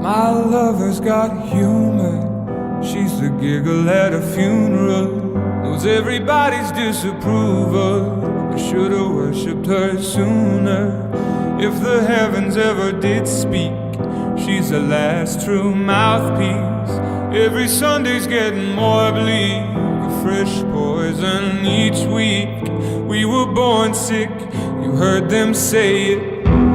My lover's got humor. She's the giggle at a funeral. Knows everybody's disapproval. I should've worshipped her sooner. If the heavens ever did speak, she's the last true mouthpiece. Every Sunday's getting more bleak, a fresh poison each week. We were born sick, you heard them say it.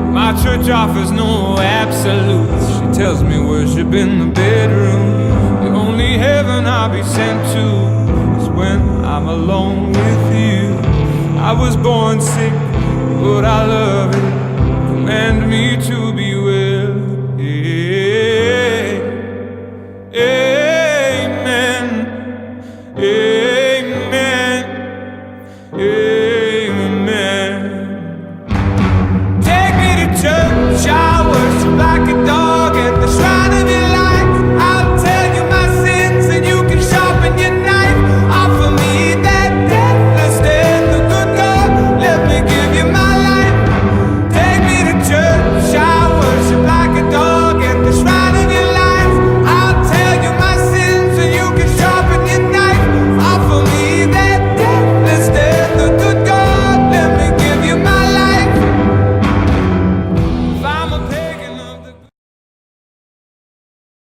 My church offers no absolutes. She tells me worship in the bedroom. The only heaven I'll be sent to is when I'm alone with you. I was born sick, but I love it. Command me to